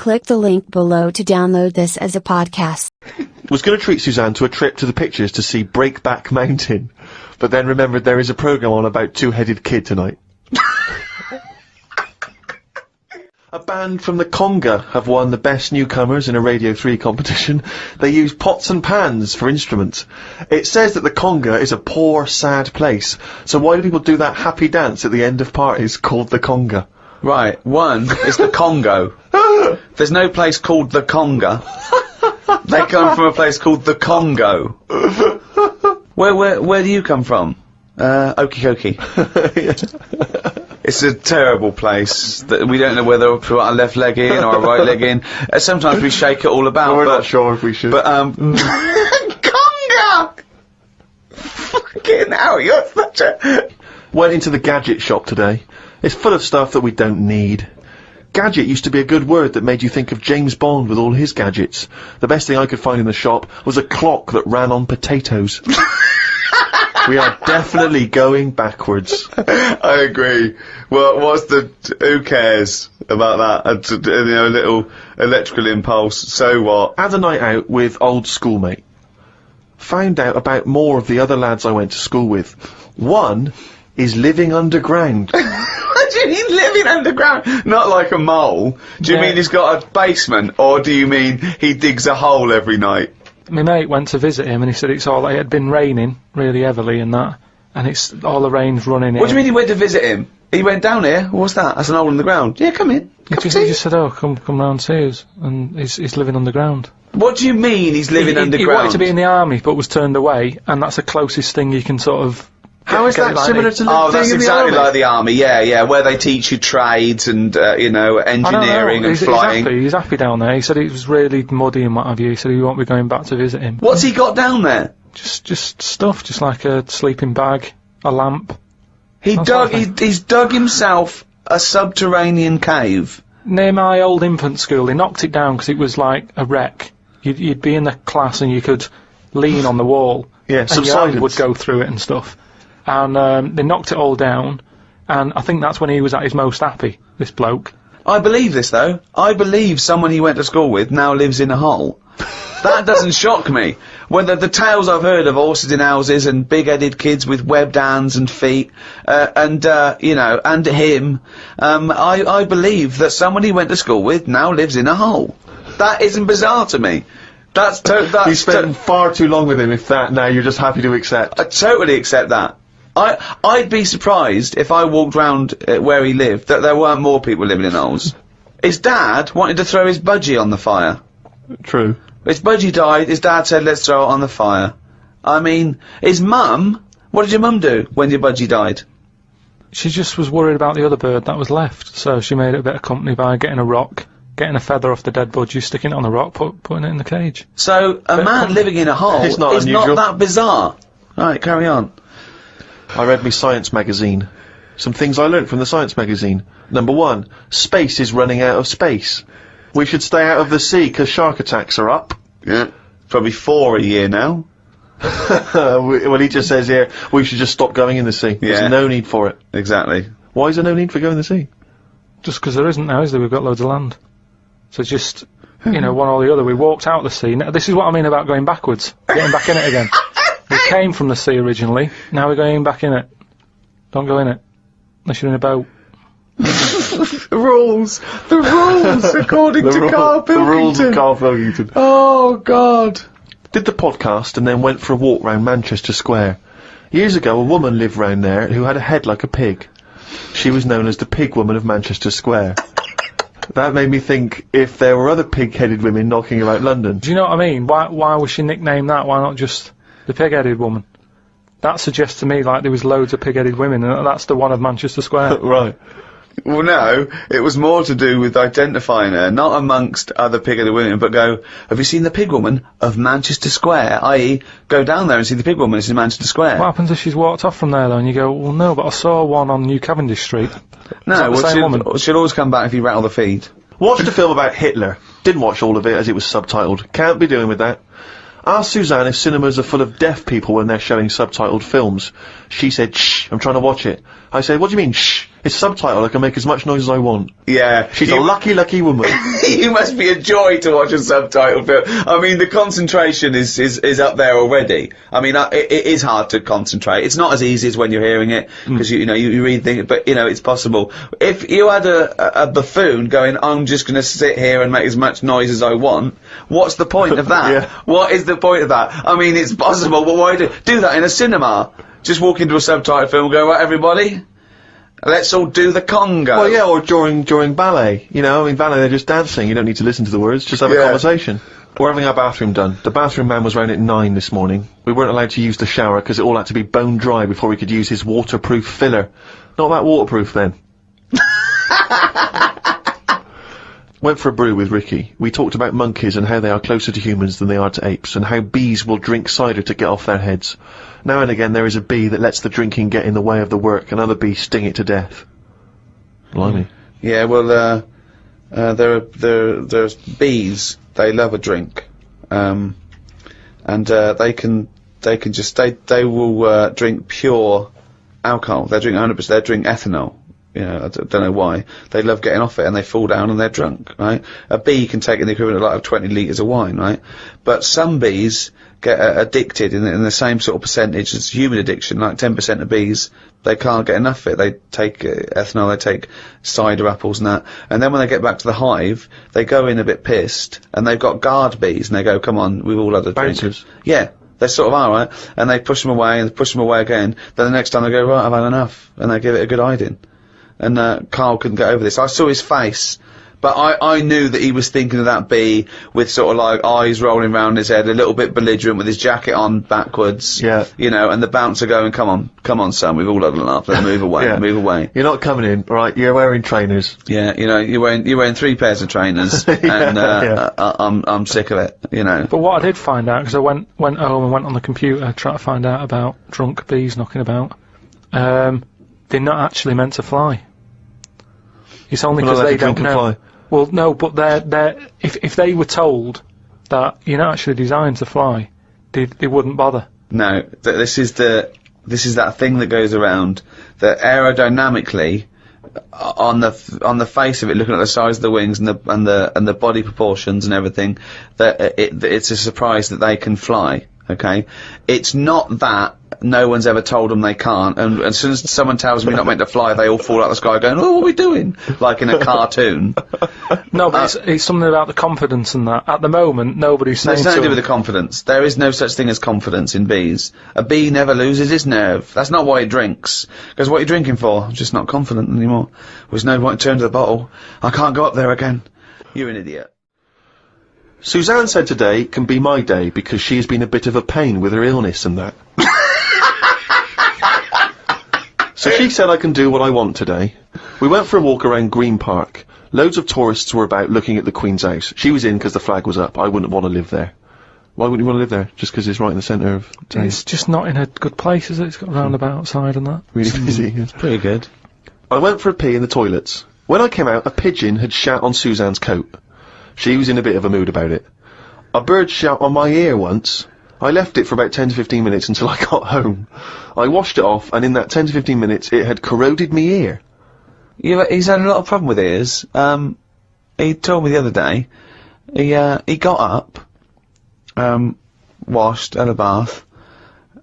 Click the link below to download this as a podcast. Was going to treat Suzanne to a trip to the pictures to see Breakback Mountain, but then remembered there is a programme on about two-headed kid tonight. A band from the Conga have won the Best Newcomers in a Radio 3 competition. They use pots and pans for instruments. It says that the Conga is a poor, sad place, so why do people do that happy dance at the end of parties called the Conga? Right, one is the Congo. There's no place called the Conga. They come from a place called the Congo. Where do you come from? Okie dokie. It's a terrible place that we don't know whether to put our left leg in or our right leg in. Sometimes we shake it all about. We're not sure if we should. But, Conga! Fucking hell, you're such a... Went into the gadget shop today. It's full of stuff that we don't need. Gadget used to be a good word that made you think of James Bond with all his gadgets. The best thing I could find in the shop was a clock that ran on potatoes. We are definitely going backwards. I agree. Well, who cares about that? You know, a little electrical impulse, so what? Had a night out with old schoolmate. Found out about more of the other lads I went to school with. One is living underground. What do you mean living underground? Not like a mole. Do you mean he's got a basement, or do you mean he digs a hole every night? My mate went to visit him and he said it had been raining really heavily and that, and it's all the rain's running in. What do you mean he went to visit him? He went down here? What's that? That's an hole in the ground. Yeah, come in. He just said, oh, come round see us, and he's living underground. What do you mean he's living underground? He wanted to be in the army but was turned away, and that's the closest thing you can sort of... How is that similar to living in the army? Oh, that's exactly like the army, yeah, where they teach you trades and, you know, engineering and flying. He's happy down there. He said it was really muddy and what have you. He said he won't be going back to visit him. What's he got down there? Just stuff, just like a sleeping bag, a lamp. He's dug himself a subterranean cave. Near my old infant school, they knocked it down because it was like a wreck. You'd be in the class and you could lean on the wall. Yeah, and your hand would go through it and stuff. And they knocked it all down, and I think that's when he was at his most happy, this bloke. I believe this, though. I believe someone he went to school with now lives in a hole. That doesn't shock me. Whether the tales I've heard of horses in houses and big-headed kids with webbed hands and feet, you know, and him, I believe that someone he went to school with now lives in a hole. That isn't bizarre to me. You spent far too long with him, if that, now you're just happy to accept. I totally accept that. I'd be surprised if I walked round where he lived that there weren't more people living in holes. His dad wanted to throw his budgie on the fire. True. His budgie died, his dad said, let's throw it on the fire. I mean, his mum, what did your mum do when your budgie died? She just was worried about the other bird that was left, so she made it a bit of company by getting a rock, getting a feather off the dead budgie, sticking it on the rock, putting it in the cage. So, a man living in a hole is not that bizarre. Right, carry on. I read me science magazine. Some things I learnt from the science magazine. Number 1, space is running out of space. We should stay out of the sea 'cause shark attacks are up. Yeah, probably 4 a year now. Well, he just says here, we should just stop going in the sea. Yeah. There's no need for it. Exactly. Why is there no need for going in the sea? Just 'cause there isn't now, is there? We've got loads of land. So just, you know, one or the other. We walked out of the sea. Now, this is what I mean about going backwards. Getting back in it again. We came from the sea originally, now we're going back in it. Don't go in it. Unless you're in a boat. The rules, according to Karl Pilkington. The rules of Karl Pilkington. Oh, God. Did the podcast and then went for a walk round Manchester Square. Years ago, a woman lived round there who had a head like a pig. She was known as the Pig Woman of Manchester Square. That made me think if there were other pig-headed women knocking about London. Do you know what I mean? Why was she nicknamed that? Why not just the pig-headed woman? That suggests to me like there was loads of pig-headed women, and that's the one of Manchester Square. Right. Well, no, it was more to do with identifying her, not amongst other pig-headed women, but go, have you seen the pig woman of Manchester Square? I.e., go down there and see the pig woman in Manchester Square. What happens if she's walked off from there, though, and you go, well, no, but I saw one on New Cavendish Street? No, well, she'll always come back if you rattle the feed. Watched a film about Hitler. Didn't watch all of it as it was subtitled. Can't be doing with that. Asked Suzanne if cinemas are full of deaf people when they're showing subtitled films. She said, shh, I'm trying to watch it. I said, what do you mean, shh? It's subtitled, I can make as much noise as I want. Yeah. She's a lucky, lucky woman. You must be a joy to watch a subtitled film. I mean, the concentration is up there already. I mean, it is hard to concentrate. It's not as easy as when you're hearing it, because you read things, but it's possible. If you had a buffoon going, I'm just gonna sit here and make as much noise as I want, what's the point of that? Yeah. What is the point of that? I mean, it's possible, but why do that in a cinema? Just walk into a subtitled film and go, right, everybody? Let's all do the conga. Well, yeah, or during ballet. Ballet, they're just dancing. You don't need to listen to the words, just have a conversation. We're having our bathroom done. The bathroom man was round at 9 this morning. We weren't allowed to use the shower because it all had to be bone dry before we could use his waterproof filler. Not that waterproof, then. Went for a brew with Ricky. We talked about monkeys and how they are closer to humans than they are to apes, and how bees will drink cider to get off their heads. Now and again there is a bee that lets the drinking get in the way of the work, and other bees sting it to death. Blimey. Yeah, well, there's bees. They love a drink, and they will drink pure alcohol. They drink 100%. They drink ethanol. I don't know why. They love getting off it, and they fall down and they're drunk, right? A bee can take in the equivalent of 20 litres of wine, right? But some bees get addicted in the same sort of percentage as human addiction, like 10% of bees, they can't get enough of it. They take ethanol, they take cider apples and that, and then when they get back to the hive, they go in a bit pissed, and they've got guard bees, and they go, come on, we've all had a drink. Bouncers. Yeah. They sort of are, right? And they push them away, and push them away again, then the next time they go, right, I've had enough, and they give it a good hiding. And Karl couldn't get over this. I saw his face, but I knew that he was thinking of that bee with sort of like eyes rolling round his head, a little bit belligerent with his jacket on backwards. Yeah. And the bouncer going, come on, son, we've all had enough. Let's move away, Yeah. move away. You're not coming in, right? You're wearing trainers. Yeah, you're wearing 3 pairs of trainers, and I'm sick of it. But what I did find out, because I went home and went on the computer trying to find out about drunk bees knocking about, they're not actually meant to fly. It's only because they don't know. Fly. Well, no, but if they were told that you're not actually designed to fly, they wouldn't bother. No, this is that thing that goes around that aerodynamically, on the face of it, looking at the size of the wings and the body proportions and everything, that it's a surprise that they can fly. Okay, it's not that no one's ever told them they can't, and as soon as someone tells me not meant to fly, they all fall out of the sky going, oh, what are we doing? Like in a cartoon. No, but it's something about the confidence and that. At the moment, nobody's saying it's nothing to do with the confidence. There is no such thing as confidence in bees. A bee never loses his nerve. That's not why it drinks. Because what are you drinking for? I'm just not confident anymore. There's no point to turn to the bottle. I can't go up there again. You're an idiot. Suzanne said today can be my day because she has been a bit of a pain with her illness and that. So she said I can do what I want today. We went for a walk around Green Park. Loads of tourists were about looking at the Queen's house. She was in because the flag was up. I wouldn't want to live there. Why wouldn't you want to live there? Just because it's right in the centre of town? It's just not in a good place, is it? It's got a roundabout outside and that. Really busy. It's pretty good. I went for a pee in the toilets. When I came out, a pigeon had shat on Suzanne's coat. She was in a bit of a mood about it. A bird shat on my ear once. I left it for about 10 to 15 minutes until I got home. I washed it off, and in that 10 to 15 minutes, it had corroded me ear. He's had a lot of problem with ears. He told me the other day, he got up, washed, had a bath,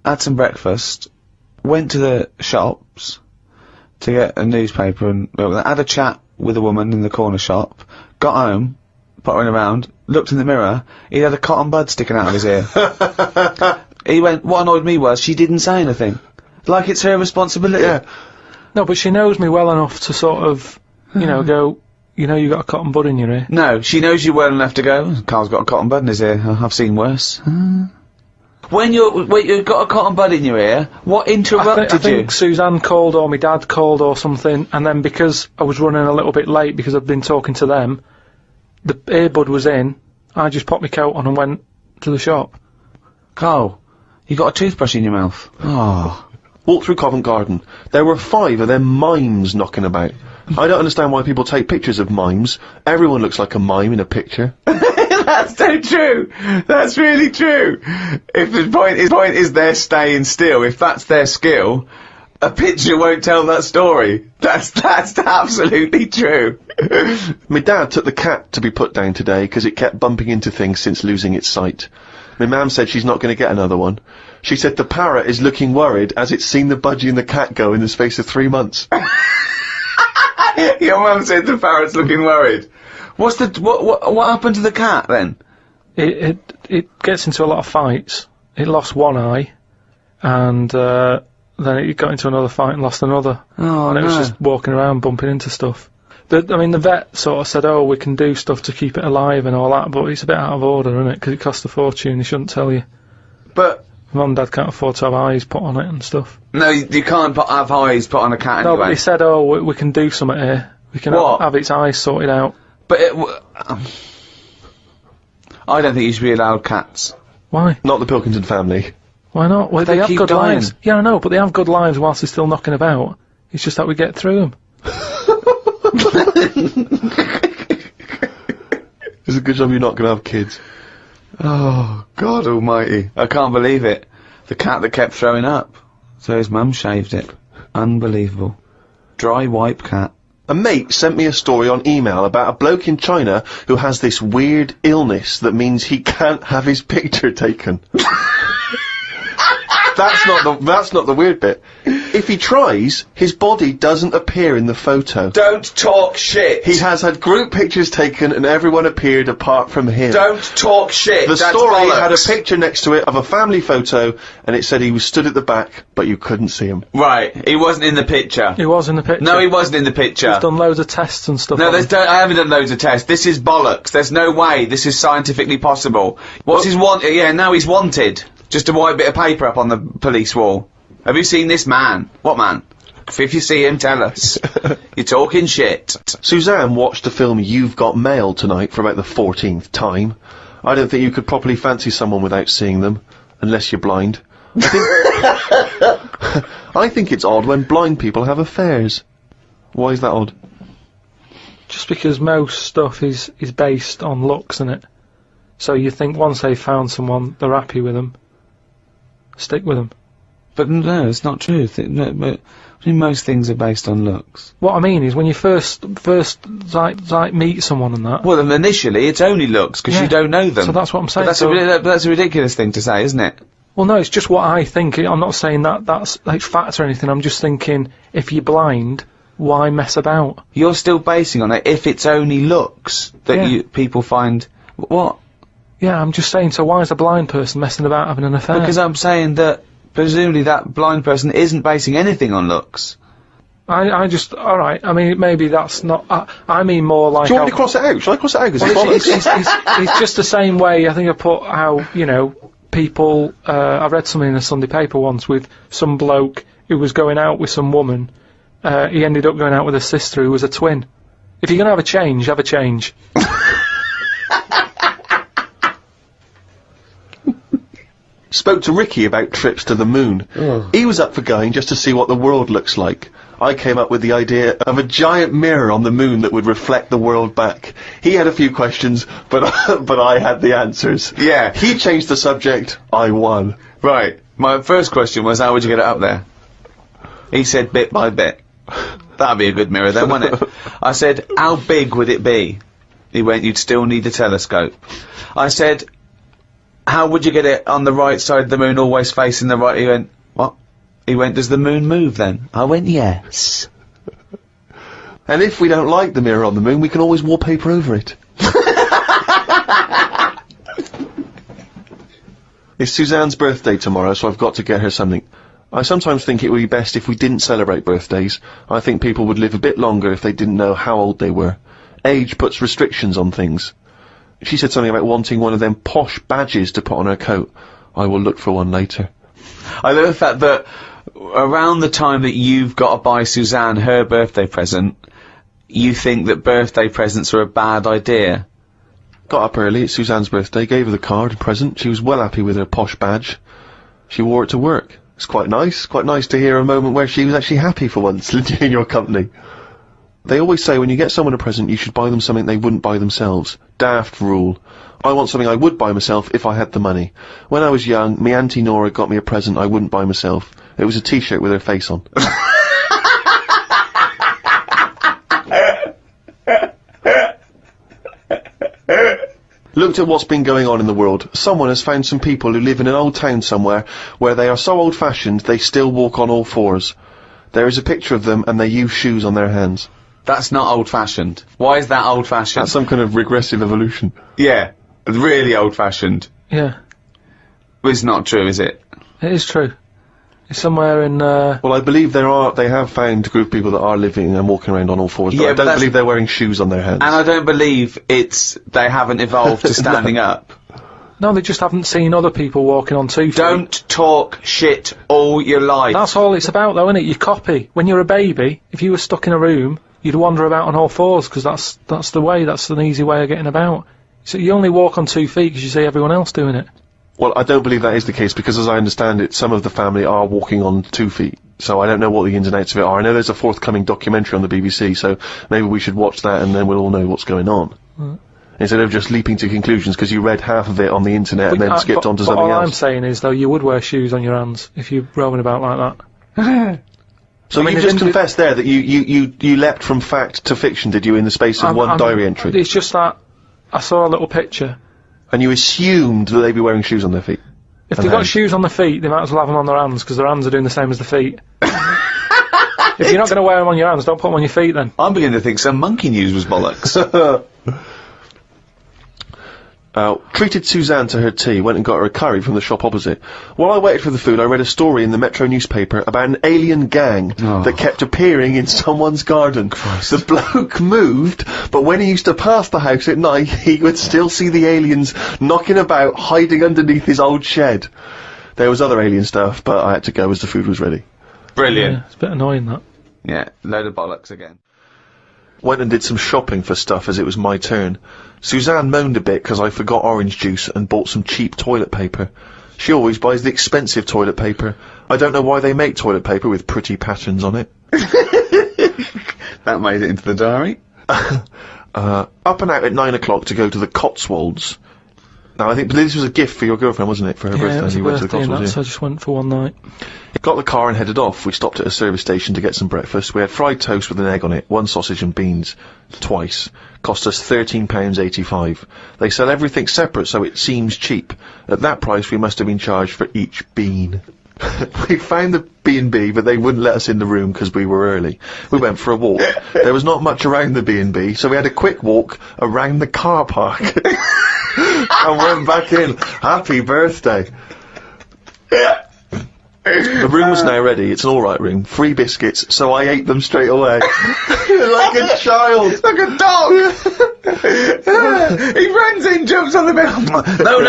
had some breakfast, went to the shops to get a newspaper and had a chat with a woman in the corner shop, got home, pottering around, looked in the mirror, he had a cotton bud sticking out of his ear. He went, what annoyed me was she didn't say anything. Like it's her responsibility. Yeah. No, but she knows me well enough to sort of, go, you got a cotton bud in your ear. No, she knows you well enough to go, Karl's got a cotton bud in his ear, I've seen worse. When you've got a cotton bud in your ear, what interrupted I think Suzanne called or my dad called or something, and then because I was running a little bit late because I've been talking to them, the earbud was in, I just popped my coat on and went to the shop. Karl, you got a toothbrush in your mouth. Oh. Walked through Covent Garden. There were 5 of them mimes knocking about. I don't understand why people take pictures of mimes. Everyone looks like a mime in a picture. That's so true. That's really true. If the point is they're staying still, if that's their skill, A picture won't tell that story. That's absolutely true. My dad took the cat to be put down today because it kept bumping into things since losing its sight. My mum said she's not going to get another one. She said the parrot is looking worried as it's seen the budgie and the cat go in the space of 3 months. Your mum said the parrot's looking worried. What happened to the cat then? It gets into a lot of fights. It lost one eye, and then it got into another fight and lost another. Oh, and it was just walking around bumping into stuff. The vet sort of said, oh, we can do stuff to keep it alive and all that, but it's a bit out of order, isn't it? Because it costs a fortune, they shouldn't tell you. But Mum and Dad can't afford to have eyes put on it and stuff. no, you can't have eyes put on a cat No, anyway. but they said, oh, we can do something here. We can have its eyes sorted out. But I don't think you should be allowed cats. Why? Not the Pilkington family. Why not? Well, They they have keep good dying. lives. Yeah, I know, but they have good lives whilst they're still knocking about. It's just that we get through them. It's a good job you're not going to have kids. Oh, God almighty. I can't believe it. The cat that kept throwing up. So his mum shaved it. Unbelievable. Dry wipe cat. A mate sent me a story on email about a bloke in China who has this weird illness that means he can't have his picture taken. That's not the weird bit. If he tries, his body doesn't appear in the photo. Don't talk shit. He has had group pictures taken and everyone appeared apart from him. Don't talk shit. The That's story bollocks. had a picture next to it of a family photo and it said he was stood at the back, but you couldn't see him. Right, he wasn't in the picture. He was in the picture. No, he wasn't in the picture. He's done loads of tests and stuff. No, on him. I haven't done loads of tests. This is bollocks. There's no way this is scientifically possible. What's his Yeah, now he's wanted. Just a white bit of paper up on the police wall. Have you seen this man? What man? If you see him, tell us. You're talking shit. Suzanne watched the film You've Got Mail tonight for about the 14th time. I don't think you could properly fancy someone without seeing them, unless you're blind. I think it's odd when blind people have affairs. Why is that odd? Just because most stuff is based on looks, isn't it? So you think once they've found someone, they're happy with them. Stick with them. But no, it's not true. Most things are based on looks. What I mean is when you first meet someone and that. Well, then initially it's only looks because Yeah. you don't know them. So that's what I'm saying. But that's a ridiculous thing to say, isn't it? Well, no, it's just what I think. I'm not saying that's like fact or anything. I'm just thinking if you're blind, why mess about? You're still basing on it if it's only looks that Yeah. people find. What? Yeah, I'm just saying. So why is a blind person messing about having an affair? Because I'm saying that presumably that blind person isn't basing anything on looks. Alright, I mean, maybe that's not, I mean more like... Do you want me to cross it out? Shall I cross it out? 'Cause it's Well, bollocks. it's just the same way, I think I put how, people, I read something in a Sunday paper once with some bloke who was going out with some woman, he ended up going out with a sister who was a twin. If you're gonna have a change, have a change. Spoke to Ricky about trips to the moon. He was up for going just to see what the world looks like. I came up with the idea of a giant mirror on the moon that would reflect the world back. He had a few questions, but I had the answers. Yeah. He changed the subject, I won. Right. My first question was, how would you get it up there? He said bit by bit. That'd be a good mirror then, wouldn't it? I said, how big would it be? He went, you'd still need a telescope. I said, how would you get it on the right side of the moon, always facing the right? He went, what? He went, does the moon move then? I went, yes. And if we don't like the mirror on the moon, we can always wallpaper over it. It's Suzanne's birthday tomorrow, so I've got to get her something. I sometimes think it would be best if we didn't celebrate birthdays. I think people would live a bit longer if they didn't know how old they were. Age puts restrictions on things. She said something about wanting one of them posh badges to put on her coat. I will look for one later. I love the fact that around the time that you've got to buy Suzanne her birthday present, you think that birthday presents are a bad idea. Got up early, it's Suzanne's birthday, gave her the card and present. She was well happy with her posh badge. She wore it to work. It's quite nice to hear a moment where she was actually happy for once in your company. They always say when you get someone a present, you should buy them something they wouldn't buy themselves. Daft rule. I want something I would buy myself if I had the money. When I was young, me Auntie Nora got me a present I wouldn't buy myself. It was a t-shirt with her face on. Looked at what's been going on in the world. Someone has found some people who live in an old town somewhere where they are so old-fashioned they still walk on all fours. There is a picture of them and they use shoes on their hands. That's not old-fashioned. Why is that old-fashioned? That's some kind of regressive evolution. Yeah, really old-fashioned. Yeah. It's not true, is it? It is true. It's somewhere in, Well, I believe they have found a group of people that are living and walking around on all fours, but Yeah, I but don't believe they're wearing shoes on their hands. And I don't believe they haven't evolved to standing up. No, they just haven't seen other people walking on 2 feet. Don't talk shit all your life. That's all it's about, though, isn't it? You copy. When you're a baby, if you were stuck in a room, you'd wander about on all fours, because that's the way, that's an easy way of getting about. So you only walk on 2 feet because you see everyone else doing it. Well, I don't believe that is the case, because as I understand it, some of the family are walking on 2 feet. So I don't know what the ins and outs of it are. I know there's a forthcoming documentary on the BBC, so maybe we should watch that and then we'll all know what's going on. Instead of just leaping to conclusions because you read half of it on the internet and then skipped on to something all else. I'm saying is, though, you would wear shoes on your hands if you're roaming about like that. So you just confessed there that you leapt from fact to fiction, did you, in the space of one diary entry? It's just that I saw a little picture. And you assumed that they'd be wearing shoes on their feet? If they've got shoes on their feet, they might as well have them on their hands, because their hands are doing the same as the feet. If you're not going to wear them on your hands, don't put them on your feet then. I'm beginning to think some monkey news was bollocks. Treated Suzanne to her tea, went and got her a curry from the shop opposite. While I waited for the food, I read a story in the Metro newspaper about an alien gang that kept appearing in someone's garden. Christ. The bloke moved, but when he used to pass the house at night, he would still see the aliens knocking about, hiding underneath his old shed. There was other alien stuff, but I had to go as the food was ready. Brilliant. Yeah, it's a bit annoying, that. Yeah, load of bollocks again. Went and did some shopping for stuff as it was my turn. Suzanne moaned a bit because I forgot orange juice and bought some cheap toilet paper. She always buys the expensive toilet paper. I don't know why they make toilet paper with pretty patterns on it. That made it into the diary. Up and out at 9 o'clock to go to the Cotswolds. Now, I think this was a gift for your girlfriend, wasn't it, for her birthday? Yeah, it was a You went to the birthday and Cotswolds, that, so I just went for one night. Got the car and headed off. We stopped at a service station to get some breakfast. We had fried toast with an egg on it, 1 sausage and beans. Twice. Cost us £13.85. They sell everything separate, so it seems cheap. At that price, we must have been charged for each bean. We found the B&B, but they wouldn't let us in the room because we were early. We went for a walk. There was not much around the B&B, so we had a quick walk around the car park. And went back in. Happy birthday. The room was now ready. It's an alright room. 3 biscuits, so I ate them straight away. Like a child. Like a dog! He runs in, jumps on the bed. No.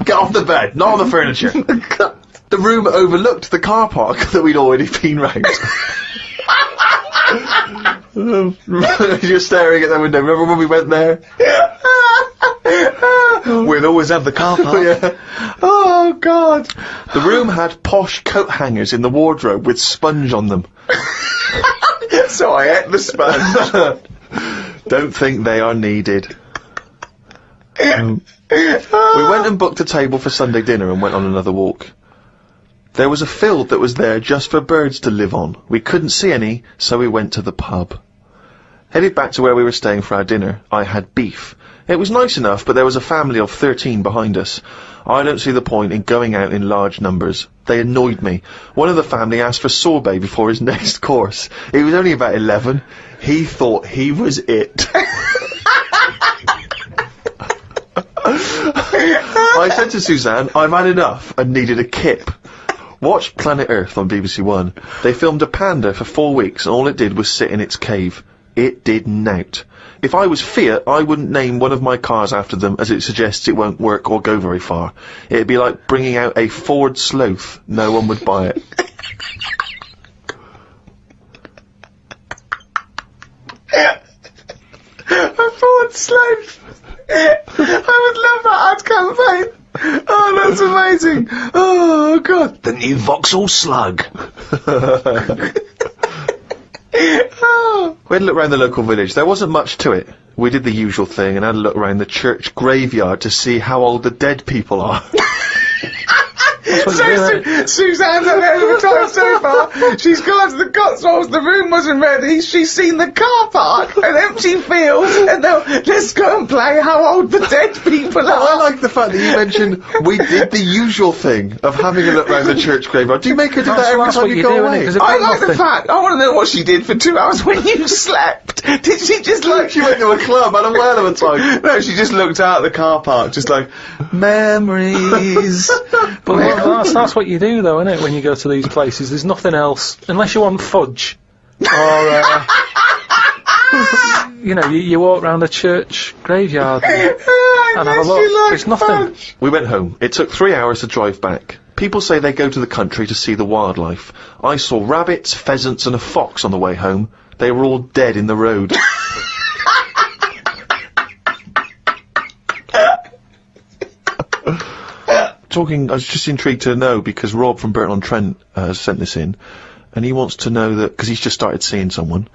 Get off the bed, not on the furniture. The room overlooked the car park that we'd already been round. Just staring at the window. Remember when we went there? We'd always have the car park. Yeah. Oh, God. The room had posh coat hangers in the wardrobe with sponge on them. So I ate the sponge. Don't think they are needed. We went and booked a table for Sunday dinner and went on another walk. There was a field that was there just for birds to live on. We couldn't see any, so we went to the pub. Headed back to where we were staying for our dinner. I had beef. It was nice enough, but there was a family of 13 behind us. I don't see the point in going out in large numbers. They annoyed me. One of the family asked for sorbet before his next course. He was only about 11. He thought he was it. I said to Suzanne, I've had enough and needed a kip. Watched Planet Earth on BBC One. They filmed a panda for 4 weeks and all it did was sit in its cave. It did nout. If I was Fiat, I wouldn't name one of my cars after them as it suggests it won't work or go very far. It'd be like bringing out a Ford Sloth. No one would buy it. A Ford Sloth. I would love that ad campaign. Oh, that's amazing. Oh, God. The new Vauxhall Slug. Oh. We had a look around the local village. There wasn't much to it. We did the usual thing and had a look around the church graveyard to see how old the dead people are. Suzanne's had a hell of a time so far. She's gone to the Cotswolds, the room wasn't ready, she's seen the car park, an empty field, and now let's go and play how old the dead people are. I like the fact that you mentioned we did the usual thing of having a look round the church graveyard. Do you make her do that every time you go away? I like the fact, I want to know what she did for 2 hours when you slept. Did she just like... She went to a club, had a whale of a time. No, she just looked out at the car park, just like, memories. But that's what you do, though, isn't it? When you go to these places, there's nothing else unless you want fudge, or you know, you walk round a church graveyard and have a look. There's nothing. We went home. It took 3 hours to drive back. People say they go to the country to see the wildlife. I saw rabbits, pheasants, and a fox on the way home. They were all dead in the road. I was just intrigued to know, because Rob from Burton-on-Trent sent this in, and he wants to know that, because he's just started seeing someone,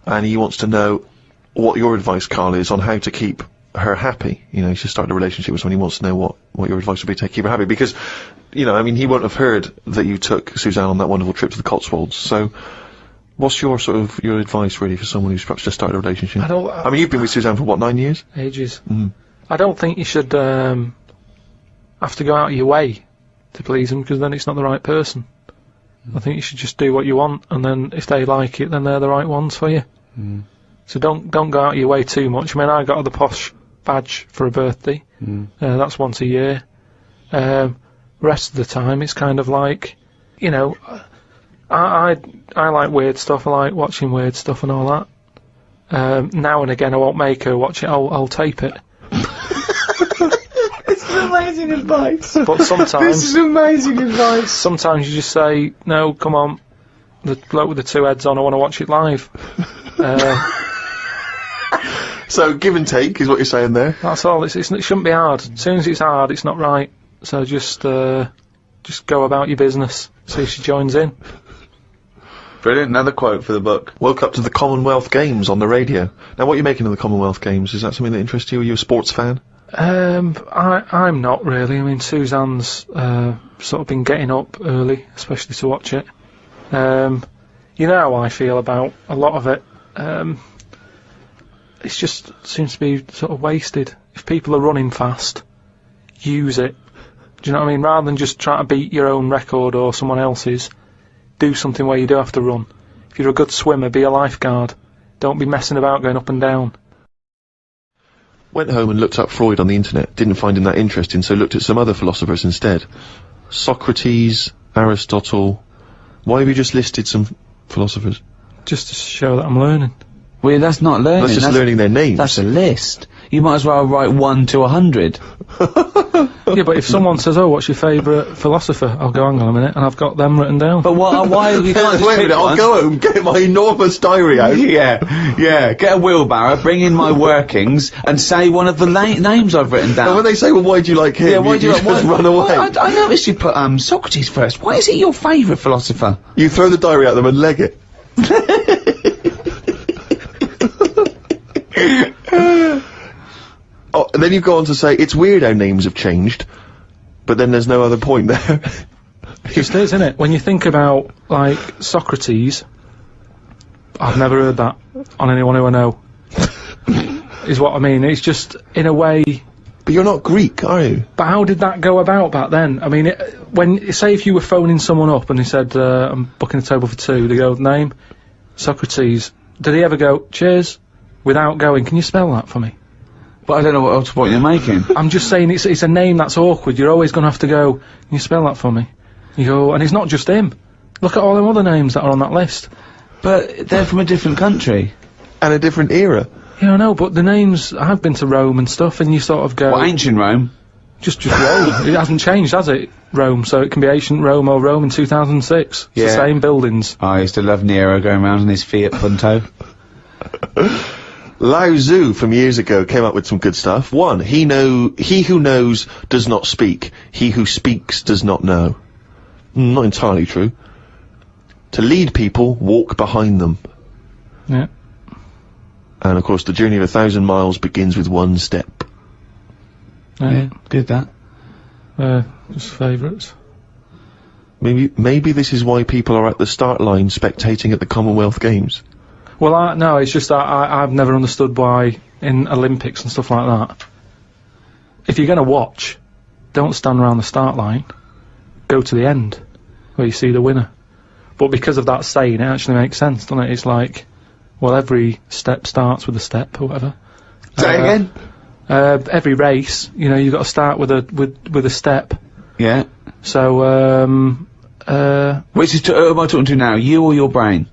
and he wants to know what your advice, Karl, is on how to keep her happy. You know, he's just started a relationship with someone, he wants to know what your advice would be to keep her happy, because, you know, I mean, he won't have heard that you took Suzanne on that wonderful trip to the Cotswolds, so what's your your advice, really, for someone who's perhaps just started a relationship? I mean, you've been with Suzanne for, what, 9 years? Ages. I don't think you should, have to go out of your way to please them, because then it's not the right person. I think you should just do what you want, and then if they like it, then they're the right ones for you. So don't go out of your way too much. I mean, I got her the posh badge for a birthday. That's once a year. Rest of the time, it's kind of like, you know, I like weird stuff. I like watching weird stuff and all that. Now and again, I won't make her watch it. I'll tape it. Amazing advice. But sometimes this is amazing advice. Sometimes you just say, no, come on, the bloke with the 2 heads on, I want to watch it live. So give and take is what you're saying there. That's all. It shouldn't be hard. As soon as it's hard, it's not right. So just go about your business. See if she joins in. Brilliant. Another quote for the book. Woke up to the Commonwealth Games on the radio. Now, what are you making of the Commonwealth Games? Is that something that interests you? Are you a sports fan? I'm not really. I mean, Suzanne's sort of been getting up early, especially to watch it. You know how I feel about a lot of it. It just seems to be sort of wasted. If people are running fast, use it. Do you know what I mean? Rather than just trying to beat your own record or someone else's, do something where you do have to run. If you're a good swimmer, be a lifeguard. Don't be messing about going up and down. Went home and looked up Freud on the internet. Didn't find him that interesting, so looked at some other philosophers instead. Socrates, Aristotle. Why have you just listed some philosophers? Just to show that I'm learning. Well, that's not learning. That's just learning their names. That's a list. You might as well write 1 to 100. Yeah, but if someone says, "Oh, what's your favourite philosopher?" I'll go, "Hang on a minute," and I've got them written down. But why you can't just wait a minute, one. I'll go home, get my enormous diary out. Yeah. Get a wheelbarrow, bring in my workings, and say one of the names I've written down. And when they say, "Well, why do you like him?" Yeah, why do you just run away. Well, I noticed you put Socrates first. Why is he your favourite philosopher? You throw the diary at them and leg it. Oh, and then you go on to say, it's weird how names have changed, but then there's no other point there. It just is, isn't it? When you think about, like, Socrates, I've never heard that on anyone who I know, is what I mean. It's just, in a way... But you're not Greek, are you? But how did that go about back then? I mean, say if you were phoning someone up and they said, I'm booking a table for 2, they go, name? Socrates. Did he ever go, cheers? Without going, can you spell that for me? But I don't know what point you're making. I'm just saying it's a name that's awkward. You're always going to have to go, can you spell that for me? You go, and it's not just him. Look at all them other names that are on that list. But they're from a different country. And a different era. Yeah, I know, but the names, I've been to Rome and stuff, and you sort of go... Well, ancient Rome? Just Rome. It hasn't changed, has it? Rome, so it can be ancient Rome or Rome in 2006. It's the same buildings. I used to love Nero going around in his Fiat Punto. Lao Tzu from years ago came up with some good stuff. 1, he who knows does not speak. He who speaks does not know. Not entirely true. To lead people, walk behind them. Yeah. And of course, the journey of 1,000 miles begins with one step. Yeah, did that. Just favourites. Maybe this is why people are at the start line spectating at the Commonwealth Games. Well, no, it's just that I've never understood why in Olympics and stuff like that, if you're going to watch, don't stand around the start line, go to the end, where you see the winner. But because of that saying, it actually makes sense, doesn't it? It's like, well, every step starts with a step, or whatever. Say again? Every race, you know, you've got to start with a step. Yeah. So, Which is, who am I talking to now, you or your brain?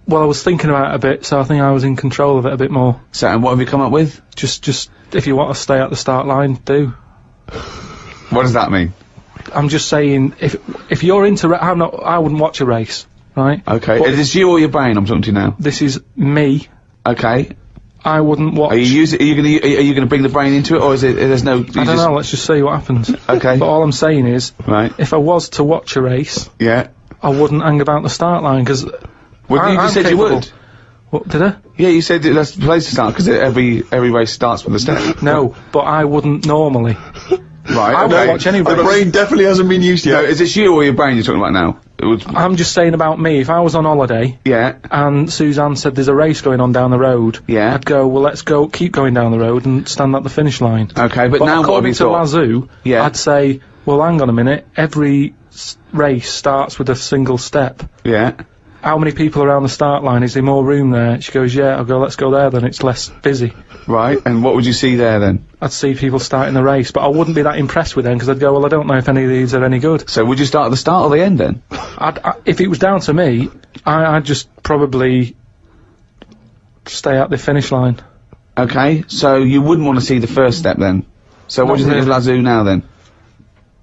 well, I was thinking about it a bit, so I think I was in control of it a bit more. So, and what have you come up with? Just, if you want to stay at the start line, do. What does that mean? I'm just saying, if you're into, I wouldn't watch a race, right? Okay, But is this you or your brain I'm talking to now? this is me. Okay. I wouldn't watch. Are you gonna bring the brain into it, or is it, there's no... I don't know, let's just see what happens. Okay. But all I'm saying is, Right. if I was to watch a race, Yeah. I wouldn't hang about the start line, because... Well, you just said you would. What, did I? Yeah, you said that's the place to start, because every race starts with a step. No, but I wouldn't normally. Right, I okay. won't watch any The race. brain definitely hasn't been used No, yet. is this you or your brain you're talking about now? It was, I'm just saying about me, if I was on holiday, yeah, and Suzanne said there's a race going on down the road, Yeah. I'd go, well, let's go, keep going down the road and stand at the finish line. okay, but now what have according you to thought? Lazoo, Yeah. I'd say, well, hang on a minute, every race starts with a single step. Yeah. How many people around the start line? Is there more room there? She goes, yeah. I'll go, let's go there then, it's less busy. Right, and what would you see there then? I'd see people starting the race, but I wouldn't be that impressed with them, because I'd go, well, I don't know if any of these are any good. So would you start at the start or the end then? If it was down to me, I'd just probably stay at the finish line. Okay, so you wouldn't want to see the first step then? So what Not do you think of Lazoo now then?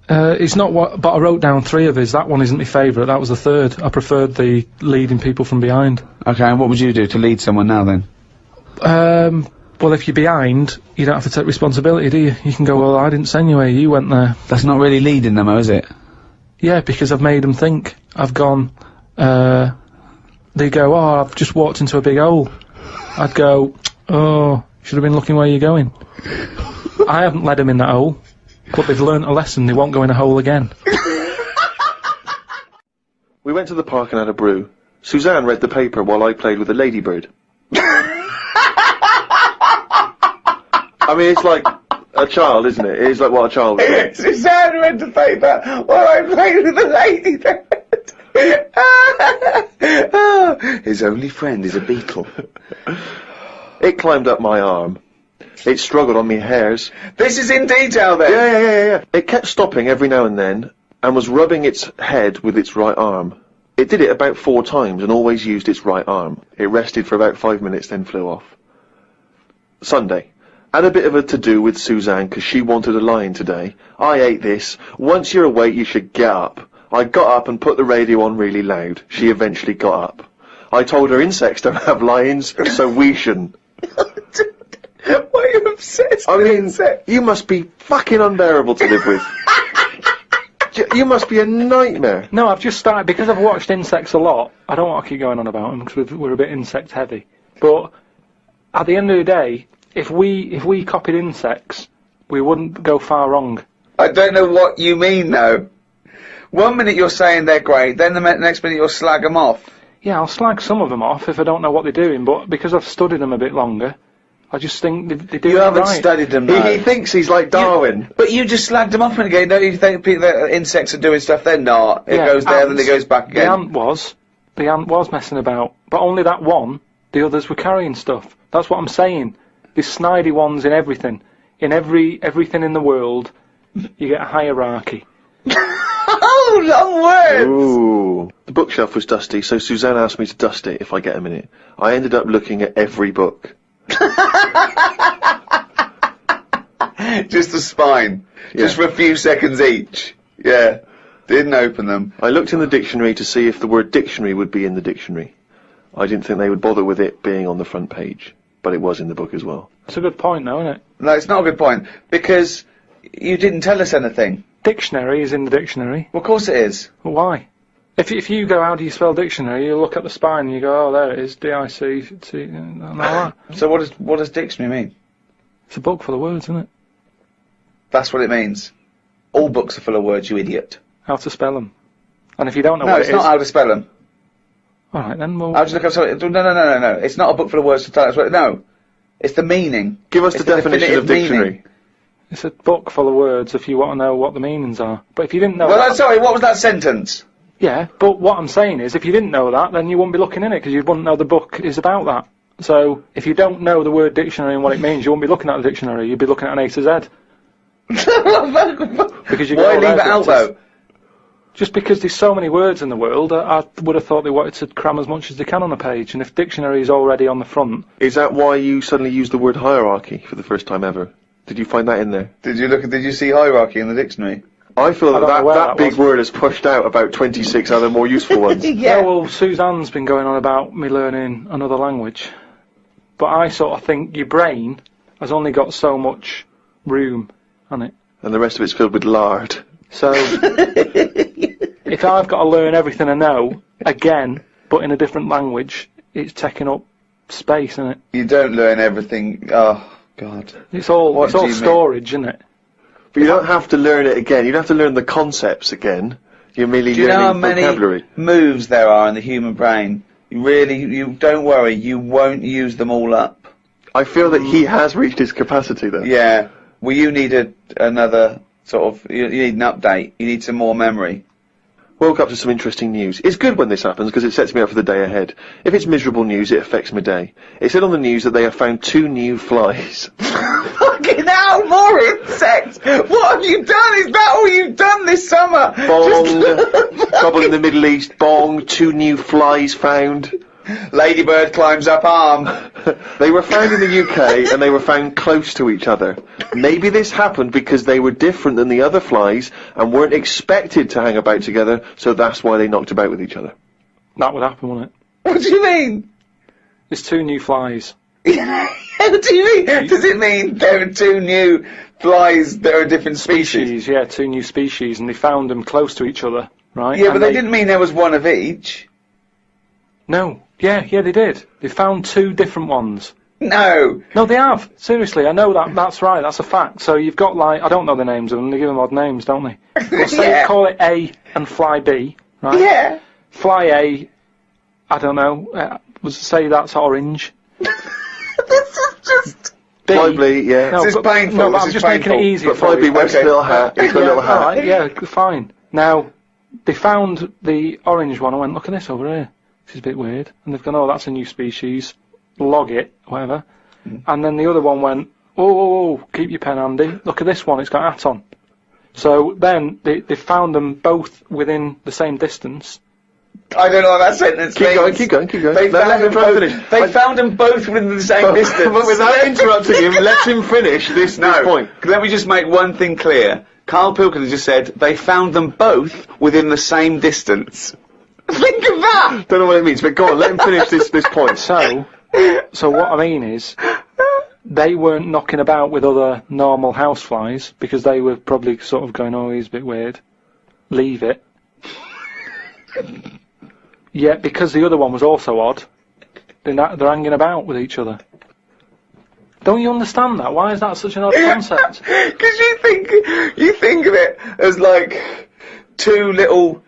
It's not what, but I wrote down 3 of his. That one isn't my favourite. That was the 3rd. I preferred the leading people from behind. Okay, and what would you do to lead someone now then? Well, if you're behind, you don't have to take responsibility, do you? You can go, well, I didn't send you here. You went there. That's not really leading them, though, is it? Yeah, because I've made them think. I've gone. They go, oh, I've just walked into a big hole. I'd go, oh, should have been looking where you're going. I haven't led them in that hole. But they've learnt a lesson, they won't go in a hole again. We went to the park and had a brew. Suzanne read the paper while I played with a ladybird. I mean, it's like a child, isn't it? It is like what a child would do. Suzanne read the paper while I played with the ladybird. His only friend is a beetle. It climbed up my arm. It struggled on me hairs. This is in detail then? Yeah. It kept stopping every now and then, and was rubbing its head with its right arm. It did it about 4 times, and always used its right arm. It rested for about 5 minutes, then flew off. Sunday. Had a bit of a to-do with Suzanne, 'cause she wanted a line today. I ate this. Once you're awake, you should get up. I got up and put the radio on really loud. She eventually got up. I told her insects don't have lines, so we shouldn't. Why are you obsessed I with mean, insects? you must be fucking unbearable to live with. You must be a nightmare. No, I've just started, because I've watched insects a lot, I don't want to keep going on about them, because we're a bit insect heavy. But, at the end of the day, if we copied insects, we wouldn't go far wrong. I don't know what you mean though. 1 minute you're saying they're great, then the next minute you'll slag them off. Yeah, I'll slag some of them off if I don't know what they're doing, but because I've studied them a bit longer, I just think they do You it haven't right. studied them He though. thinks he's like Darwin. But you just slagged them off again, don't you think that insects are doing stuff? They're not. It Yeah, goes there, then ants. it goes back The again. ant was messing about, but only that one. The others were carrying stuff. That's what I'm saying. There's snidey ones in everything. In everything in the world, you get a hierarchy. Oh, long words! Ooh. The bookshelf was dusty, so Suzanne asked me to dust it if I get a minute. I ended up looking at every book. Just the spine. Yeah. Just for a few seconds each. Yeah. Didn't open them. I looked in the dictionary to see if the word dictionary would be in the dictionary. I didn't think they would bother with it being on the front page, but it was in the book as well. That's a good point, though, isn't it? No, it's not a good point. Because you didn't tell us anything. Dictionary is in the dictionary. Well, of course it is. Well, why? If you go, how do you spell dictionary? You look at the spine and you go, oh, there it is, D-I-C-T, and all that. So what does dictionary mean? It's a book full of words, isn't it? That's what it means. All books are full of words, you idiot. How to spell them. And if you don't know No, what it's it not is... how to spell them. Alright then, well... I'll just look up something. No. It's not a book full of words to tell us what... No. It's the meaning. Give us the definition of dictionary. Meaning. It's a book full of words if you want to know what the meanings are. But if you didn't know Well, sorry, what was that sentence? Yeah, but what I'm saying is, if you didn't know that, then you wouldn't be looking in it, because you wouldn't know the book is about that. So, if you don't know the word dictionary and what it means, you wouldn't be looking at the dictionary, you'd be looking at an A to Z. Because you Why leave it out, though? Just because there's so many words in the world, I would have thought they wanted to cram as much as they can on a page, and if dictionary is already on the front... Is that why you suddenly used the word hierarchy for the first time ever? Did you find that in there? Did you see hierarchy in the dictionary? I feel that big was. word has pushed out about 26 other more useful ones. Yeah, well, Suzanne's been going on about me learning another language. But I sort of think your brain has only got so much room on it. And the rest of it's filled with lard. So, if I've got to learn everything I know, again, but in a different language, it's taking up space, isn't it? You don't learn everything. Oh, God. It's all storage, isn't it? But you don't have to learn it again. You don't have to learn the concepts again. You're merely Do you know how learning many vocabulary. moves there are in the human brain? You don't worry, you won't use them all up. I feel that he has reached his capacity, though. Yeah. Well, you need another sort of... You need an update. You need some more memory. Woke up to some interesting news. It's good when this happens because it sets me up for the day ahead. If it's miserable news, it affects my day. It said on the news that they have found 2 new flies. Fucking hell, more insects! What have you done? Is that all you've done this summer? Bong! Trouble in the Middle East. Bong! 2 new flies found. Ladybird climbs up arm. They were found in the UK and they were found close to each other. Maybe this happened because they were different than the other flies and weren't expected to hang about together, so that's why they knocked about with each other. That would happen, wouldn't it? What do you mean? There's 2 new flies. What do you mean? Does it mean there are 2 new flies that are a different species? Yeah, 2 new species, and they found them close to each other, right? Yeah, but they didn't mean there was one of each. No. Yeah, they did. They found 2 different ones. No, they have. Seriously, I know that. That's right. That's a fact. So you've got, like, I don't know the names of them. They give them odd names, don't they? Well, say call it A and Fly B, right? Yeah. Fly A, I don't know. Say that's orange. This is just... B. Fly B, yeah. This is painful. No, but I'm This is just making it painful. easy But for Fly you. B wears a little hat. It's got a little hat. Alright, yeah, fine. Now, they found the orange one. I went, look at this over here. This is a bit weird. And they've gone, oh, that's a new species. Log it, whatever. And then the other one went, oh, keep your pen handy. Look at this one, it's got a hat on. So then they found them both within the same distance. I don't know what that sentence means. Keep going. They found them both within the same distance. But without interrupting him, let him finish this point. Let me just make one thing clear. Carl Pilkins just said they found them both within the same distance. Think of that! Don't know what it means, but go on, let him finish this point. So what I mean is, they weren't knocking about with other normal houseflies, because they were probably sort of going, oh, he's a bit weird. Leave it. Yet, because the other one was also odd, they're hanging about with each other. Don't you understand that? Why is that such an odd concept? Because you think of it as like 2 little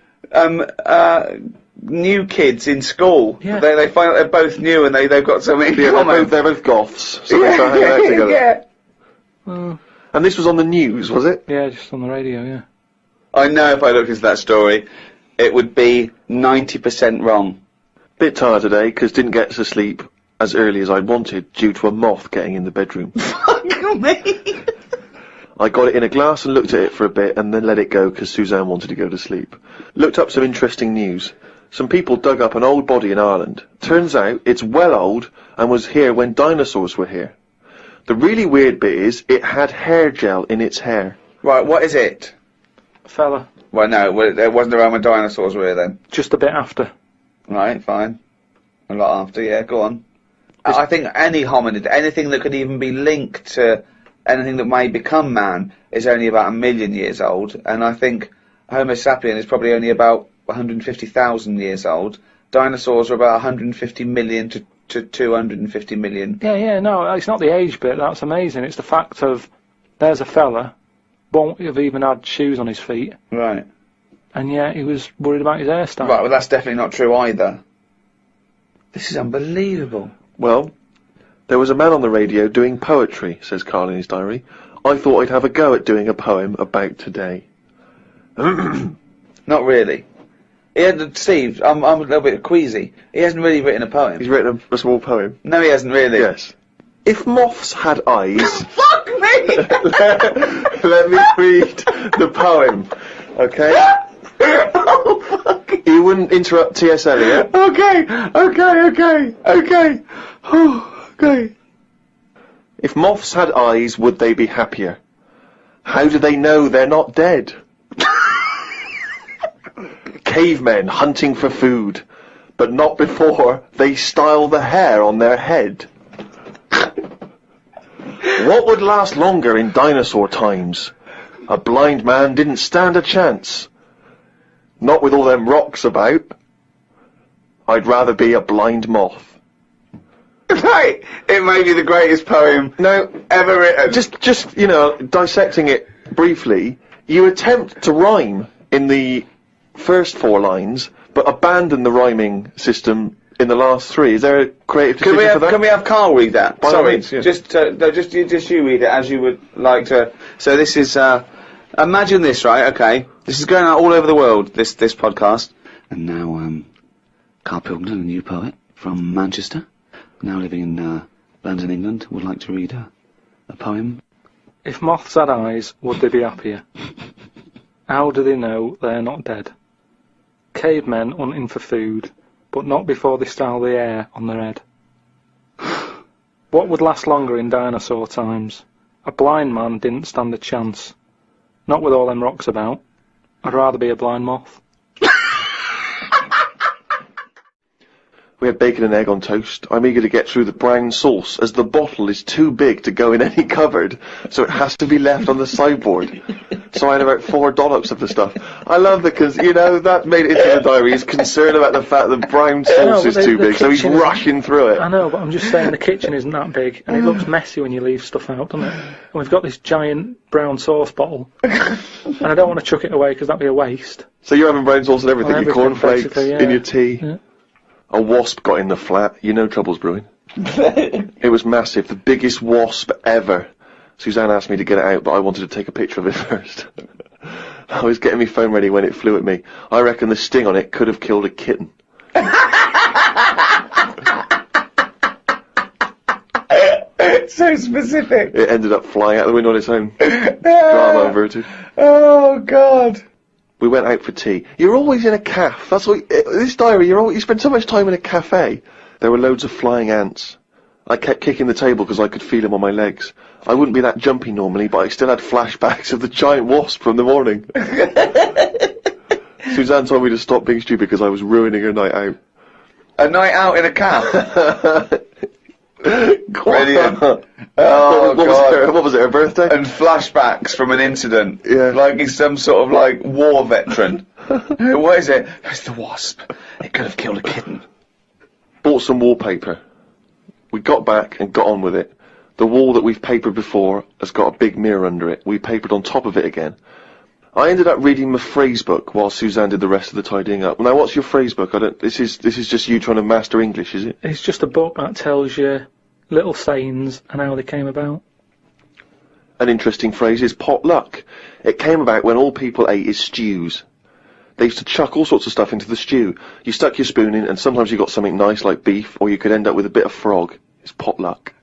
new kids in school. Yeah. They find out they're both new and they've got something in common. They're both goths, so they start hanging out together. Yeah. And this was on the news, was it? Yeah, just on the radio, yeah. I know if I looked into that story, it would be 90% wrong. Bit tired today, because didn't get to sleep as early as I wanted due to a moth getting in the bedroom. Fuck me! I got it in a glass and looked at it for a bit and then let it go because Suzanne wanted to go to sleep. Looked up some interesting news. Some people dug up an old body in Ireland. Turns out it's well old and was here when dinosaurs were here. The really weird bit is it had hair gel in its hair. Right, what is it? Fella. Well, no, it wasn't around when dinosaurs were here then. Just a bit after. Right, fine. A lot after, yeah, go on. I think any hominid, anything that could even be linked to anything that may become man, is only about 1 million years old, and I think Homo sapien is probably only about 150,000 years old. Dinosaurs are about 150 million to 250 million. Yeah, no, it's not the age bit, that's amazing. It's the fact of, there's a fella, won't have even had shoes on his feet, Right. and yet he was worried about his hairstyle. Right, well that's definitely not true either. This is unbelievable. Well, there was a man on the radio doing poetry, says Karl in his diary. I thought I'd have a go at doing a poem about today. Not really. Steve, I'm a little bit queasy. He hasn't really written a poem. He's written a small poem. No, he hasn't really. Yes. If moths had eyes... Fuck me! let me read the poem, okay? Oh, fuck. You wouldn't interrupt T.S. Eliot. Okay. Okay. If moths had eyes, would they be happier? How do they know they're not dead? Cavemen hunting for food, but not before they style the hair on their head. What would last longer in dinosaur times? A blind man didn't stand a chance. Not with all them rocks about. I'd rather be a blind moth. Right, it may be the greatest poem ever written. Just dissecting it briefly, you attempt to rhyme in the first 4 lines, but abandon the rhyming system in the last 3. Is there a creative decision for that? Can we have Karl read that? By all Sorry, means, yeah. just you read it as you would like to. So this is, imagine this, right? Okay, this is going out all over the world. This podcast. And now, Karl Pilgrim, a new poet from Manchester, now living in London, England, would like to read a poem. If moths had eyes, would they be happier? How do they know they're not dead? Cavemen hunting for food, but not before they style the hair on their head. What would last longer in dinosaur times? A blind man didn't stand a chance. Not with all them rocks about. I'd rather be a blind moth. We had bacon and egg on toast. I'm eager to get through the brown sauce, as the bottle is too big to go in any cupboard, so it has to be left on the sideboard. So I had about 4 dollops of the stuff. I love that because, that made it into the diary. He's concerned about the fact that brown sauce is too big, so he's rushing through it. I know, but I'm just saying the kitchen isn't that big, and it looks messy when you leave stuff out, doesn't it? And we've got this giant brown sauce bottle, and I don't want to chuck it away because that'd be a waste. So you're having brown sauce and everything, your cornflakes, yeah. in your tea. Yeah. A wasp got in the flat. Trouble's brewing. It was massive, the biggest wasp ever. Suzanne asked me to get it out, but I wanted to take a picture of it first. I was getting my phone ready when it flew at me. I reckon the sting on it could have killed a kitten. So specific. It ended up flying out the window on its own. Drama averted. Oh, God. We went out for tea. You're always in a cafe. That's what this diary. You spend so much time in a cafe. There were loads of flying ants. I kept kicking the table because I could feel them on my legs. I wouldn't be that jumpy normally, but I still had flashbacks of the giant wasp from the morning. Suzanne told me to stop being stupid because I was ruining her night out. A night out in a cafe. Brilliant. Oh, God. What was it, her birthday? And flashbacks from an incident. Yeah. Like he's some sort of, war veteran. What is it? It's the wasp. It could have killed a kitten. Bought some wallpaper. We got back and got on with it. The wall that we've papered before has got a big mirror under it. We papered on top of it again. I ended up reading my phrase book while Suzanne did the rest of the tidying up. Now, what's your phrase book? This is just you trying to master English, is it? It's just a book that tells you little sayings and how they came about. An interesting phrase is potluck. It came about when all people ate is stews. They used to chuck all sorts of stuff into the stew. You stuck your spoon in, and sometimes you got something nice like beef, or you could end up with a bit of frog. It's potluck.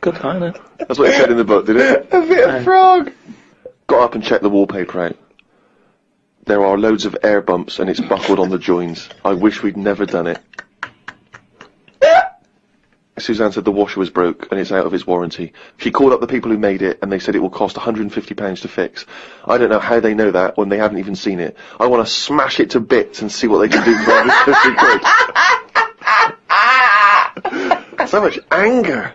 Good, isn't it? That's what it said in the book, did it? A bit of frog. Got up and checked the wallpaper out. There are loads of air bumps, and it's buckled on the joins. I wish we'd never done it. Suzanne said the washer was broke and it's out of its warranty. She called up the people who made it and they said it will cost £150 to fix. I don't know how they know that when they haven't even seen it. I want to smash it to bits and see what they can do for £150. So much anger.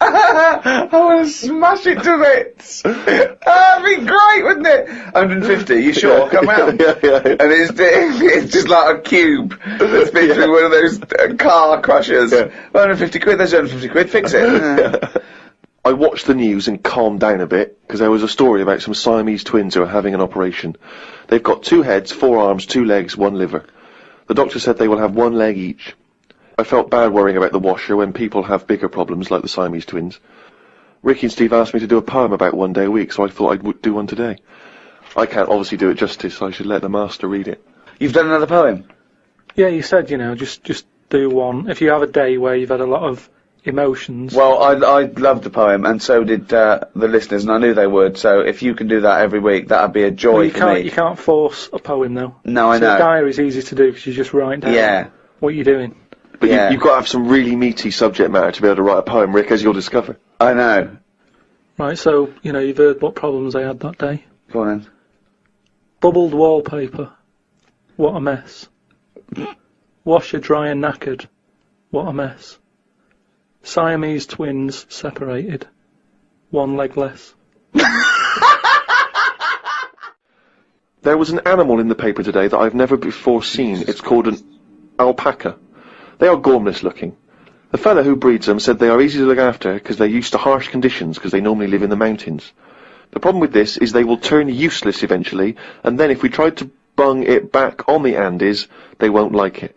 I want to smash it to bits. That'd be great, wouldn't it? 150, you sure? Come round. Yeah. And it's just like a cube that's been through one of those car crushers. 150 quid, there's 150 quid, fix it. I watched the news and calmed down a bit, because there was a story about some Siamese twins who are having an operation. They've got 2 heads, 4 arms, 2 legs, 1 liver. The doctor said they will have 1 leg each. I felt bad worrying about the washer when people have bigger problems like the Siamese twins. Ricky and Steve asked me to do a poem about one day a week, so I thought I'd do one today. I can't obviously do it justice, so I should let the master read it. You've done another poem? Yeah, you said, just do one. If you have a day where you've had a lot of emotions. Well, I loved the poem, and so did the listeners, and I knew they would, so if you can do that every week, that'd be a joy for me. You can't force a poem, though. No, I know. A diary's easy to do, because you just write down what you're doing. But you've got to have some really meaty subject matter to be able to write a poem, Rick, as you'll discover. I know. Right, so, you've heard what problems I had that day. Go on then. Bubbled wallpaper. What a mess. Washer dry and knackered. What a mess. Siamese twins separated. 1 leg less. There was an animal in the paper today that I've never before seen. It's called an alpaca. They are gormless looking. The fellow who breeds them said they are easy to look after because they're used to harsh conditions because they normally live in the mountains. The problem with this is they will turn useless eventually, and then if we tried to bung it back on the Andes, they won't like it.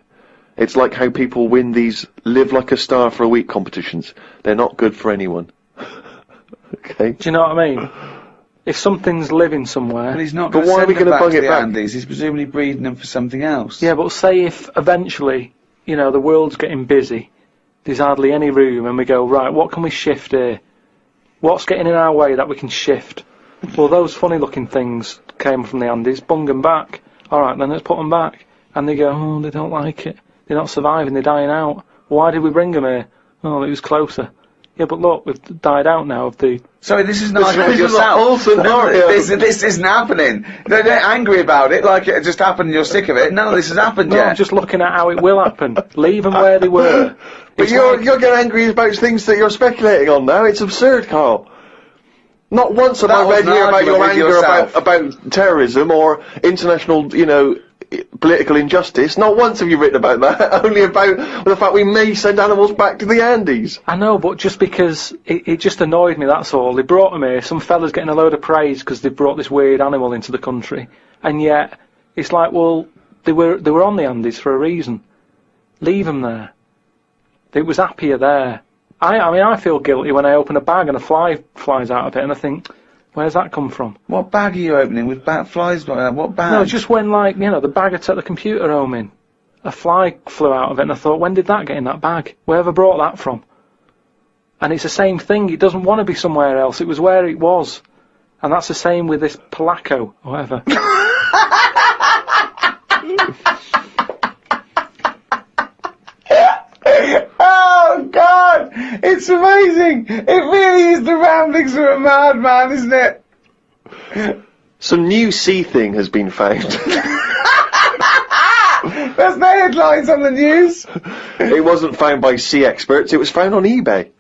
It's like how people win these live like a star for a week competitions. They're not good for anyone. Okay? Do you know what I mean? If something's living somewhere... Well, he's not But why are we going to bung it back? Andes. He's presumably breeding them for something else. Yeah, but say if eventually, the world's getting busy, there's hardly any room, and we go, right, what can we shift here? What's getting in our way that we can shift? Well, those funny-looking things came from the Andes, bung them back. All right, then let's put them back. And they go, oh, they don't like it. They're not surviving, they're dying out. Why did we bring them here? Oh, it was closer. Yeah, but look, we've died out now of the... Sorry, this is not with yourself. This isn't happening. Don't get angry about it like it just happened and you're sick of it. None of this has happened yet. I'm just looking at how it will happen. Leave them where they were. But you're getting angry about things that you're speculating on now. It's absurd, Karl. Not once have I read here about your anger about terrorism or international, political injustice. Not once have you written about that. Only about the fact we may send animals back to the Andes. I know, but just because it just annoyed me, that's all. They brought them here. Some fella's getting a load of praise because they brought this weird animal into the country, and yet it's like, well, they were on the Andes for a reason. Leave them there. It was happier there. I feel guilty when I open a bag and a fly flies out of it, and I think, where's that come from? What bag are you opening with flies like that? What bag? No, just when, the bag I took the computer home in, a fly flew out of it, and I thought, when did that get in that bag? Wherever brought that from? And it's the same thing. It doesn't want to be somewhere else. It was where it was. And that's the same with this Polaco, or whatever. Oh, God! It's amazing! It really is the ramblings of a madman, isn't it? Some new sea thing has been found. There's no headlines on the news. It wasn't found by sea experts, it was found on eBay.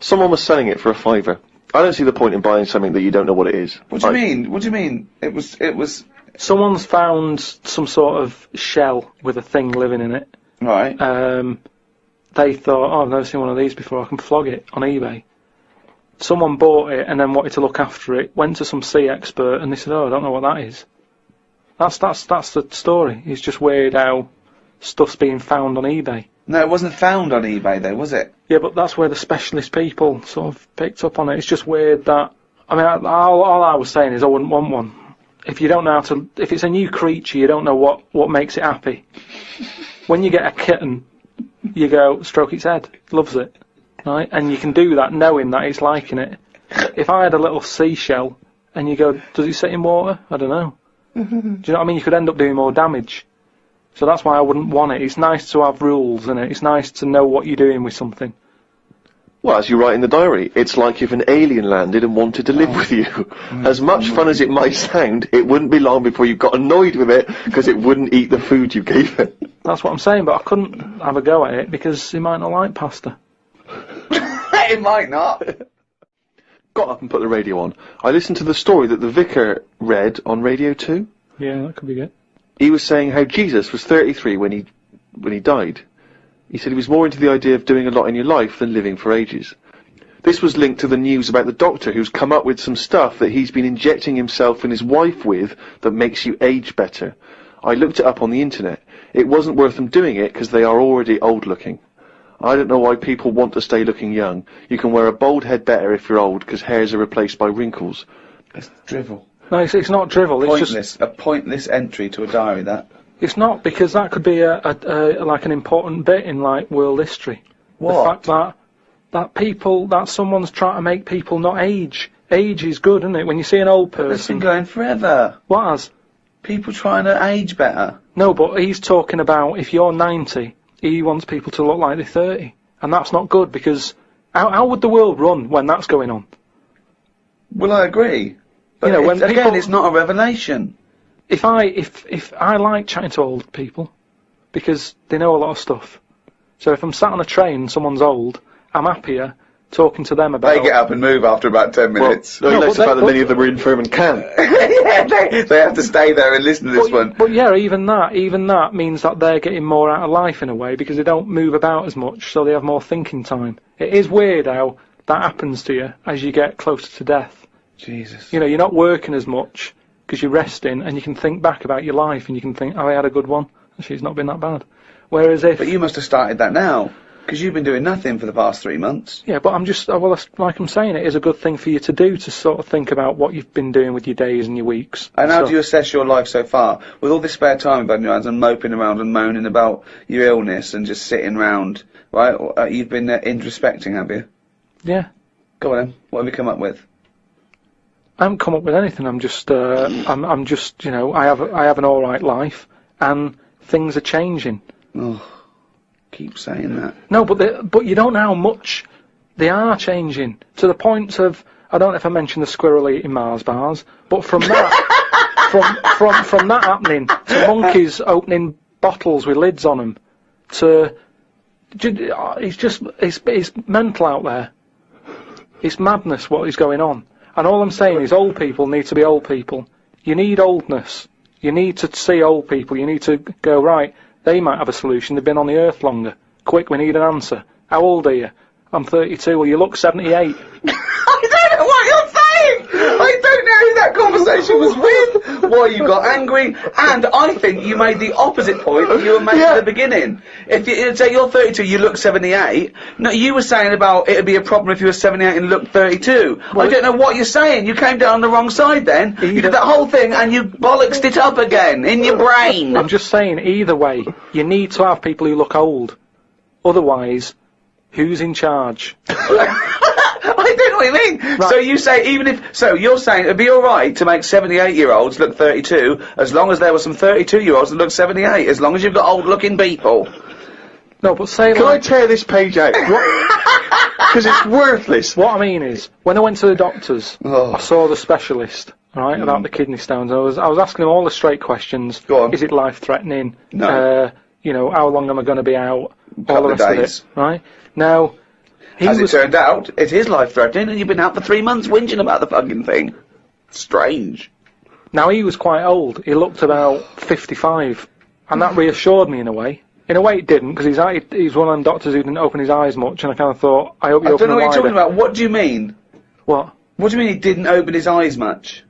Someone was selling it for £5. I don't see the point in buying something that you don't know what it is. What do you mean? What do you mean? It was... Someone's found some sort of shell with a thing living in it. Right. They thought, oh, I've never seen one of these before, I can flog it on eBay. Someone bought it and then wanted to look after it, went to some sea expert, and they said, oh, I don't know what that is. That's the story. It's just weird how stuff's being found on eBay. No, it wasn't found on eBay, though, was it? Yeah, but that's where the specialist people sort of picked up on it. It's just weird that... all I was saying is I wouldn't want one. If you don't know how to... If it's a new creature, you don't know what makes it happy. When you get a kitten... You go, stroke its head, loves it, right? And you can do that knowing that it's liking it. If I had a little seashell, and you go, does it sit in water? I don't know. Do you know what I mean? You could end up doing more damage. So that's why I wouldn't want it. It's nice to have rules, isn't it? It's nice to know what you're doing with something. Well, as you write in the diary, it's like if an alien landed and wanted to live with you. As much fun as it might sound, it wouldn't be long before you got annoyed with it because it wouldn't eat the food you gave it. That's what I'm saying, but I couldn't have a go at it because he might not like pasta. It might not. Got up and put the radio on. I listened to the story that the vicar read on Radio 2. Yeah, that could be good. He was saying how Jesus was 33 when he died. He said he was more into the idea of doing a lot in your life than living for ages. This was linked to the news about the doctor who's come up with some stuff that he's been injecting himself and his wife with that makes you age better. I looked it up on the internet. It wasn't worth them doing it because they are already old looking. I don't know why people want to stay looking young. You can wear a bald head better if you're old because hairs are replaced by wrinkles. It's drivel. No, it's not drivel. It's Pointless. A pointless entry to a diary, that. It's not, because that could be like an important bit in like world history. What? The fact that someone's trying to make people not age. Age is good, isn't it? When you see an old person. It's been going forever. What has? People trying to age better. No, but he's talking about if you're 90, he wants people to look like they're 30. And that's not good, because how would the world run when that's going on? Well, I agree. But again, it's not a revelation. If I like chatting to old people, because they know a lot of stuff. So if I'm sat on a train and someone's old, I'm happier talking to them about... They get up and move after about 10 minutes. Well, less about that many of them are infirm and can't. Yeah, they have to stay there and listen to this one. But yeah, even that means that they're getting more out of life in a way, because they don't move about as much, so they have more thinking time. It is weird how that happens to you as you get closer to death. Jesus. You know, you're not working as much because you're resting, and you can think back about your life, and you can think, oh, I had a good one. Actually, it's not been that bad. Whereas if... But you must have started that now, because you've been doing nothing for the past 3 months. Yeah, but like I'm saying, it is a good thing for you to do, to sort of think about what you've been doing with your days and your weeks. And how do you assess your life so far? With all this spare time you've had in your hands and moping around and moaning about your illness and just sitting round, right? You've been introspecting, have you? Yeah. Go on then. What have you come up with? I haven't come up with anything. I'm just, I'm just, you know, I have an all right life, and things are changing. Oh, keep saying that. No, but you don't know how much they are changing, to the point of, I don't know if I mentioned the squirrel eating Mars bars, but from that, from that happening to monkeys opening bottles with lids on them, to, it's mental out there. It's madness what is going on. And all I'm saying is old people need to be old people. You need oldness. You need to see old people. You need to go, right, they might have a solution. They've been on the earth longer. Quick, we need an answer. How old are you? I'm 32. Well, you look 78. I don't know what you're saying! I don't know who that conversation was with, why you got angry, and I think you made the opposite point that you were making at the beginning. If you say you're 32, you look 78, no, you were saying about it would be a problem if you were 78 and looked 32. Well, I don't know what you're saying. You came down on the wrong side then. You did that whole thing and you bollocksed it up again in your brain. I'm just saying, either way, you need to have people who look old. Otherwise, who's in charge? I don't know what you mean. Right. So you say you're saying it'd be alright to make 78-year-olds look 32, as long as there were some 32-year-olds that look 78, as long as you've got old-looking people. No, but say Can I tear this page out? Because it's worthless. What I mean is, when I went to the doctors, I saw the specialist, right, about the kidney stones. I was asking him all the straight questions. Go on. Is it life-threatening? No. You know, how long am I going to be out? Couple all the of rest days. of it, right? Now, as it turned out, it is life-threatening, and you've been out for 3 months whinging about the fucking thing. Strange. Now, he was quite old. He looked about 55, and that reassured me in a way. In a way, it didn't, because he's one of them doctors who didn't open his eyes much, and I kind of thought, I hope you open them wider. I don't know what you're talking about. What do you mean? What? What do you mean he didn't open his eyes much?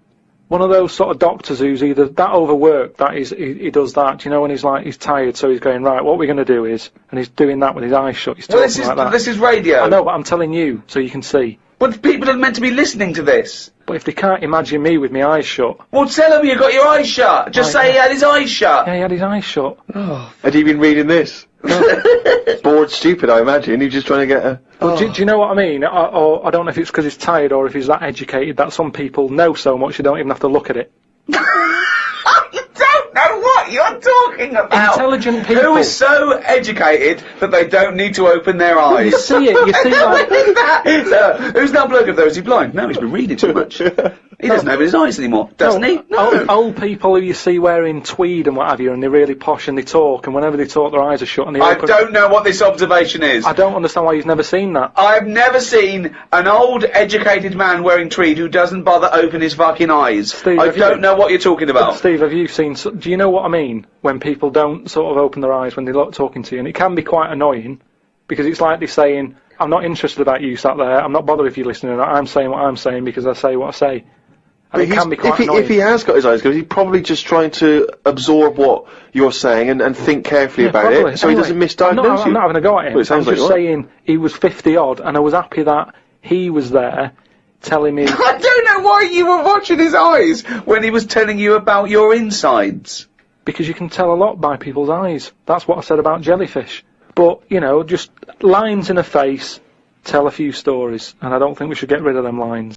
One of those sort of doctors who's either that overworked, that is, he does that, you know, when he's tired, so he's going, right, what we're going to do is, and he's doing that with his eyes shut, he's talking like that. This is radio. I know, but I'm telling you, so you can see. But people are meant to be listening to this. But if they can't imagine me with my eyes shut... Well, tell them you got your eyes shut. Just say he had his eyes shut. Yeah, he had his eyes shut. Oh. Had he been reading this? Bored stupid, I imagine. He's just trying to get a... Well, do you know what I mean? Or I don't know if it's because he's tired or if he's that educated that some people know so much you don't even have to look at it. You don't know what what you're talking about. Intelligent people. Who is so educated that they don't need to open their eyes. You see it, you see like... What is that? Who's that bloke of those? Is he blind? No, he's been reading too much. He doesn't open his eyes anymore, doesn't he? No. Old people who you see wearing tweed and what have you, and they're really posh and they talk, and whenever they talk their eyes are shut and they I open... don't know what this observation is. I don't understand why you've never seen that. I've never seen an old, educated man wearing tweed who doesn't bother open his fucking eyes. Steve, I don't know what you're talking about. Steve, have you seen... Do you know what I mean? When people don't sort of open their eyes when they're talking to you, and it can be quite annoying, because it's like they're saying, I'm not interested about you sat there, I'm not bothered if you're listening or not, I'm saying what I'm saying because I say what I say. And it can be quite annoying. If he has got his eyes closed, he's probably just trying to absorb what you're saying and think carefully about probably. it, so he doesn't misdiagnose you. I'm not having a go at him. Well, I'm just saying he was 50 odd, and I was happy that he was there telling me... I don't know why you were watching his eyes when he was telling you about your insides. Because you can tell a lot by people's eyes. That's what I said about jellyfish. But, you know, just lines in a face tell a few stories, and I don't think we should get rid of them lines.